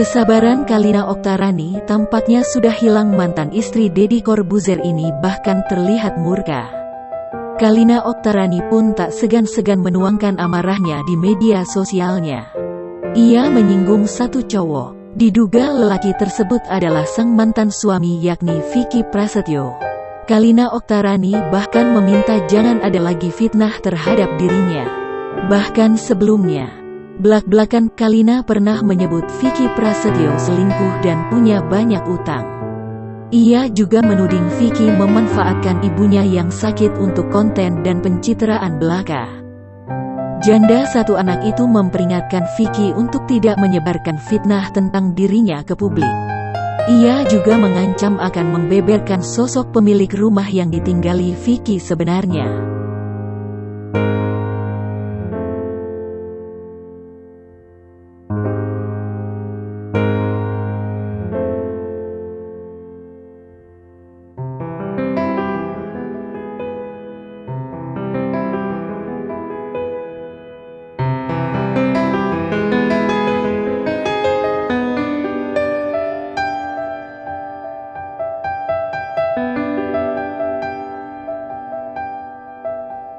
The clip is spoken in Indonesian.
Kesabaran Kalina Oktarani tampaknya sudah hilang. Mantan istri Deddy Corbuzier ini bahkan terlihat murka. Kalina Oktarani pun tak segan-segan menuangkan amarahnya di media sosialnya. Ia menyinggung satu cowok. Diduga lelaki tersebut adalah sang mantan suami, yakni Vicky Prasetyo. Kalina Oktarani bahkan meminta jangan ada lagi fitnah terhadap dirinya. Bahkan sebelumnya, belak-belakan Kalina pernah menyebut Vicky Prasetyo selingkuh dan punya banyak utang. Ia juga menuding Vicky memanfaatkan ibunya yang sakit untuk konten dan pencitraan belaka. Janda satu anak itu memperingatkan Vicky untuk tidak menyebarkan fitnah tentang dirinya ke publik. Ia juga mengancam akan membeberkan sosok pemilik rumah yang ditinggali Vicky sebenarnya.